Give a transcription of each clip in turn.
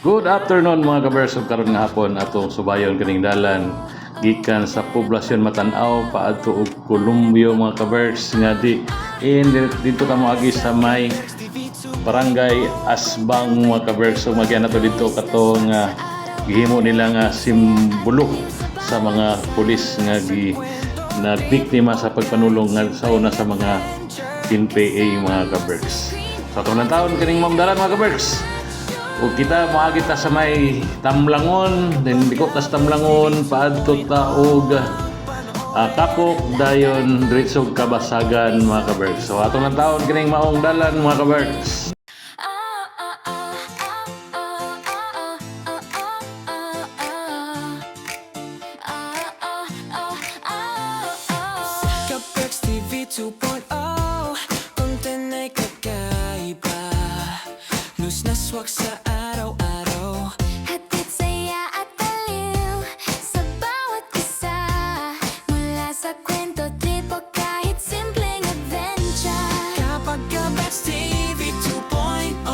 Good afternoon mga kabers, ug karon nga hapon atong subayon kaning dalan gikan sa poblasyon Matan-aw paadto og Columbio mga kabers nga dito kamo agi sa may barangay Asbang mga kabers. So magyan nato dito katong gihimo nila nga simbolo sa mga pulis nga na biktima sa pagpanulong nga sa una sa mga PNPA mga kabers. Sa atong taon kaning mamdalan mga kabers. O kita maagi ta sa may Tamlangon, then diko tas Tamlangon paadto ta og Kapok dayon diretso Kabasagan mga kabers. So atong taon kining maong dalan mga kabers. Kaberks TV 2.0, content ay kakaiba, luz na swak sa araw-araw. Hatid saya at aliw sa bawat isa, mula sa kwento, trip o kahit simpleng adventure. Kapag Kaberks TV 2.0,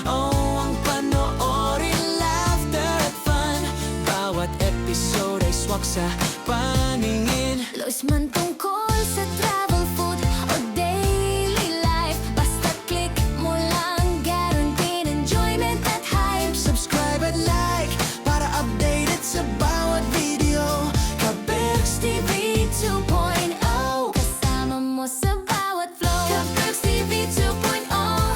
oh, ang panoorin, laughter at fun. Bawat episode ay swak sa paningin. Lois man tungkol sa travel, food o daily life, basta click mo lang, guaranteed enjoyment at hype. Subscribe at like para updated sa bawat video. Kaberks TV 2.0, Kasama mo sa bawat flow. Kaberks TV 2.0,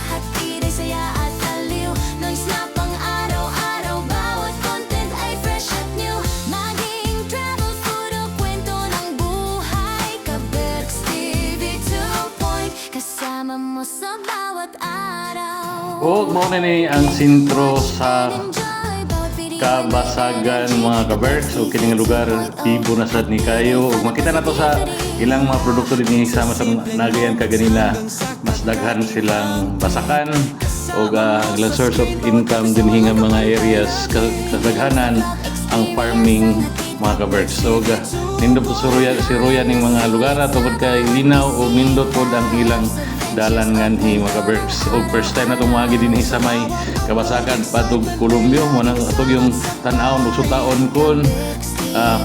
hatid ay saya at aliw, noise na pang araw-araw, bawat content ay fresh at new. Maging travel, food o kwento ng buhay, Kaberks TV 2.0, kasama mo sa bawat araw. O mao na ni ang sentro sa Enjoy bawat video. Kabasagan mga kabers. So kining lugar tibo na sad ni kayo. Ug makita na to sa ilang mga produkto dinhi sama sa nagayan kaganina. Mas daghan silang basakan ug ang ilang source of income dinhi nga mga areas kadaghanan ang farming mga kabers. So nindot po si Roya ning mga lugar tungod kay linaw ug nindot pod ang ilang dalan nganhi mga kabers. O first time na itong mga dinhi sa may Kabasagan patog Columbio mo nang atog yung tan-aw ug sutaon kun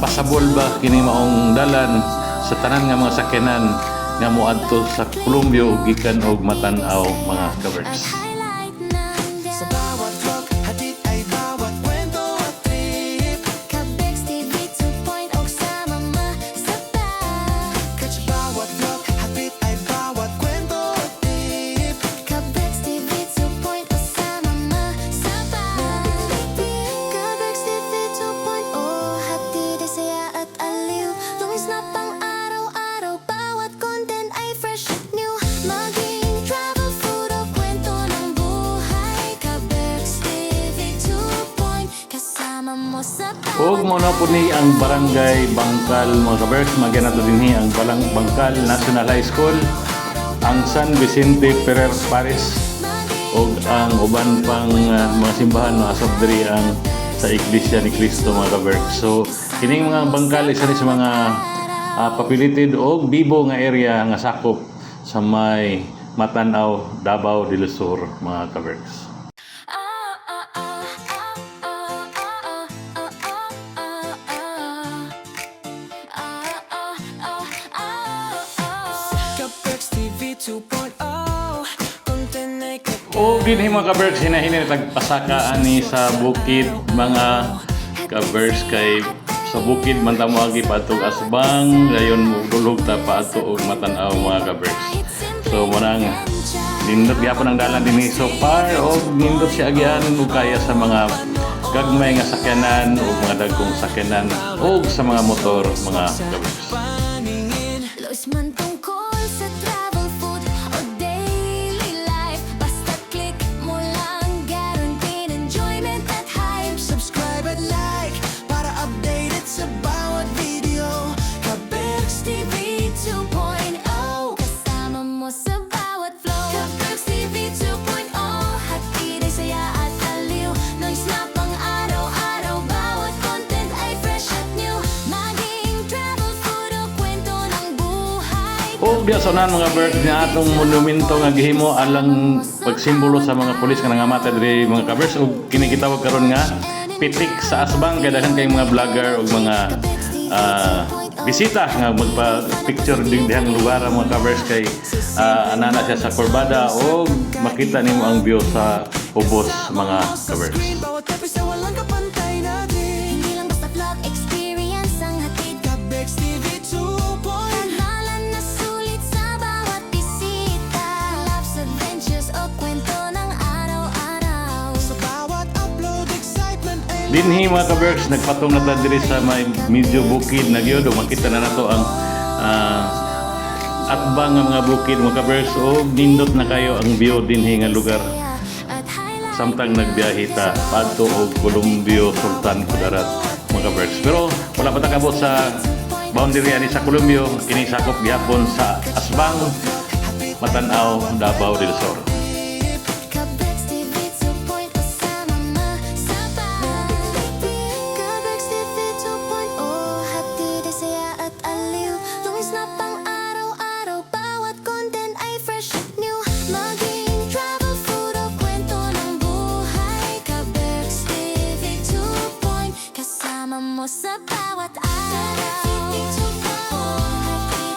pasabol ba kini maong dalan sa tanan nga mga sakyanan nga moadto sa Columbio gikan og Matan-aw mga kabers. Highlight ng sa bawat vlog, hatid ay bawat kwento at trip. Kaberks TV 2.0, sama masabay. Catch bawat vlog, hatid ay bawat kwento at tip. Kaberks TV 2.0, sama masabay. Kaberks TV 2.0, hatid ay saya at aliw, lumis na pang araw-araw, bawat content ay fresh at new. Maging travel, food o kwento ng buhay, Kaberks TV 2.0, kasama mo sa Ug mo na po ni ang Barangay Bangkal mga kabers. Magyan nato dinhi ang Bangkal National High School, ang San Vicente Ferrer Paris ug ang uban pang mga simbahan na asab diri ang sa Iglesia ni Cristo mga kabers. So kining mga bangkal isa ni sa mga papilited og bibo nga area nga sakop sa may Matan-aw, Davao del Sur mga kabers. Kaberks TV 2.0, content ay O dinhi mga kabers, hinahini tagpasaka ani sa bukid mga kabers kay sa bukid man ta moagi paadtog Asbang dayon mudulog ta paadto og Matan-aw mga kabers. So munang nindot gyapon ang dalan dinhi so far og nindot siya agyan ug kaya sa mga gagmay nga sakyanan ug mga dagkong sakyanan ug sa mga motor mga kabers. paningin. Lois man tungkol sa travel, food o daily life, basta click mo lang, guaranteed enjoyment at hype. Subscribe at like para updated sa bawat video. Kaberks TV 2.0, Kasama mo sa bawat flow. Kaberks TV 2.0, hatid ay saya at aliw, noise na pang araw-araw, bawat content ay fresh at new. Maging travel, food O biya sa unahan mga kabers nga atong monumento nga gihimo alang pagsimbolo sa mga pulis nga nangamatay diri mga kabers ug kini gitawag karon nga pitik sa asbang kay daghan kay mga vlogger ug mga bisita nga magpa-picture din dihang lugar mga kabers kay anana siya sa kurbada o makita nimo ang view sa ubos mga kabers. Bawat episode walang kapantay natin. Hindi lang basta vlog experience ang hatid. Kabex TV 2.0. Kanalan na sulit sa bawat bisita. Laughs, adventures o kwento ng araw-araw. Sa bawat upload, excitement and Dinhi mga kabers, nagpatong na ta diri sa may medyo bukid na gyud makita na nato ang atbang nga mga bukid mga kabers o nindot na kayo ang view dinhi nga lugar. At highlight Samtang nagbiyahe ta padto og Columbio Sultan Kudarat mga kabers. Pero wala pa ta kabot sa boundary ani sa Columbio, kini sakop gihapon sa Asbang, Matanaw, Davao del Sur. Kabex TV 2.0 sama masabay. Kabex TV 2.0 hatid ay saya at aliw. Lumis na pang araw-araw, bawat content ay fresh at new. Maging travel, food o kwento ng buhay. Kabex TV 2.0 kasama mo sa bawat araw. Hatid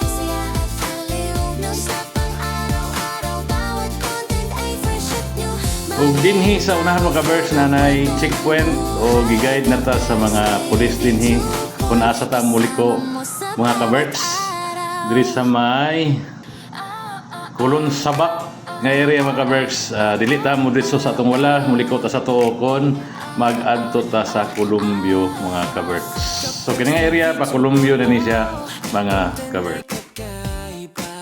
ay saya at aliw. Lumis na pang araw-araw, bawat content ay fresh at new. Ug dinhi sa unahan mga kabers nanay checkpoint o giguide na ta sa mga pulis dinhi kung asa ta muliko mga kabers diri sa may Kulon Sabak nga area mga kabers. Dili ta mo dito sa atong wala muliko ta sa tuo kon mag-adto ta sa Columbio mga kabers. So kini nga area pa Columbio na ni siya mga kabers. kakaiba.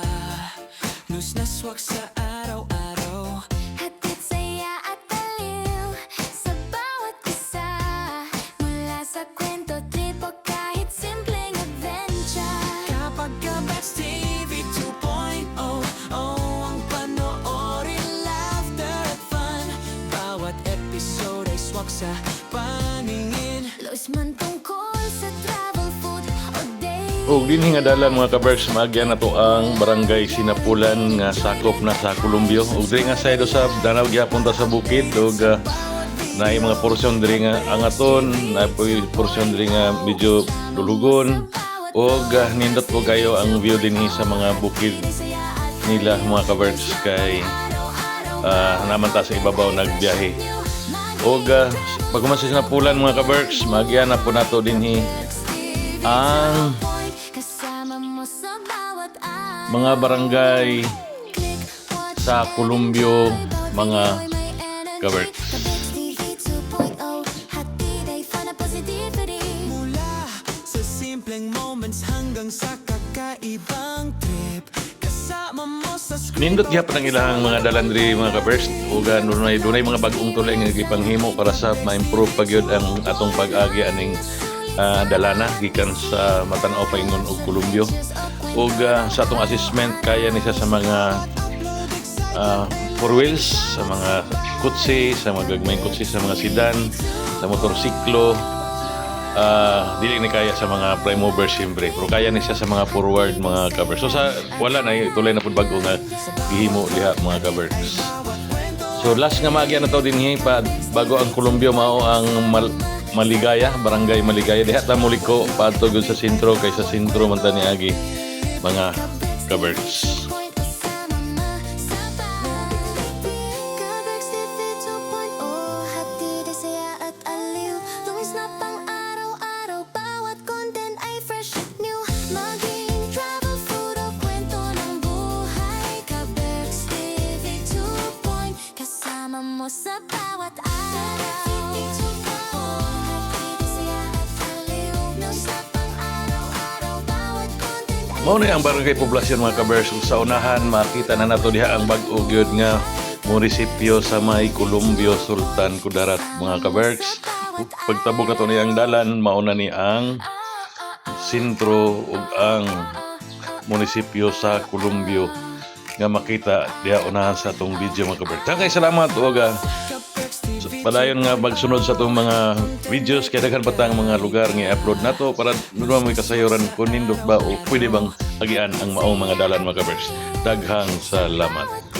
News na swak sa araw-araw. Hatid saya at aliw sa bawat isa. Mula sa kwento, trip o kahit simpleng adventure. Kapag Kabex TV 2.0, ang panoorin, laughter at fun. Bawat episode ay swak sa paningin. Lois man tungkol sa travel, food o day. O dinhi nga dalan mga kabers maagyan nato ang barangay Sinapulan nga sakop na sa Columbio. Ug diri nga side sa Danau gyapon ta sa bukid ug naay mga porsyon diri nga angaton, naay porsyon diri nga medyo dulugon ug nindot po kayo ang view dinhi sa mga bukid nila mga kabers kay naman ta sa ibabaw nagbiyahe. Og pag sa Sinapulan mga kabers maagyan na po nato dinhi ang Kasama mo sa bawat araw. mga barangay Click, watch, sa Columbio mga kabers. Kabex TV 2.0 hatid ay fun at positivity. Mula sa simpleng moments hanggang sa kakaibang trip. Kasama mo sa screen. Nindot gyapon ang ilang mga dalan diri mga kabers ug dunay mga bag-ong tulay nga gipanghimo para sa ma-improve pa gyud ang atong pag-agi aning dalana gikan sa Matanaw paingon og Columbio ug sa atong assessment kaya ni siya sa mga four wheels, sa mga kutsi, sa mga gagmayng kutsi, sa mga sedan, sa motorsiklo. Dili ni kaya sa mga prime movers siyempre pero kaya ni siya sa mga forward mga covers. So sa wala na tulay na pud bag-o nga gihimo diha mga covers. So last nga maagya na to dinhi pa bago ang Columbio mao ang Maligaya, Barangay Maligaya. Diha ta muliko paadto gyud sa sentro kay sa sentro man ta niagi mga covers. Kabex TV 2.0 hatid ay saya at aliw. Lumis na pang araw-araw, bawat content ay fresh at new. Maging travel, food o kwento ng buhay. Kabex TV 2.0 kasama mo sa bawat araw. Hatid ay saya at aliw. Lumis na pang araw-araw, bawat content ay Mao na ang barangay poblasyon mga kabers. Sa unahan makita na nato diha ang bag-o gyud nga munisipyo sa may Columbio Sultan Kudarat mga kabers. Pagtabok nato niyang dalan mao na ni ang sentro ug ang munisipyo sa Columbio nga makita diha unahan sa atong video mga kabers. Kay salamat ug padayon nga magsunod sa itong mga videos kaya daghan pa tang mga lugar nga i-upload nato para doon may kasayuran kung nindot ba o pwede bang agian ang maong mga dalan mga kabers. Daghang salamat.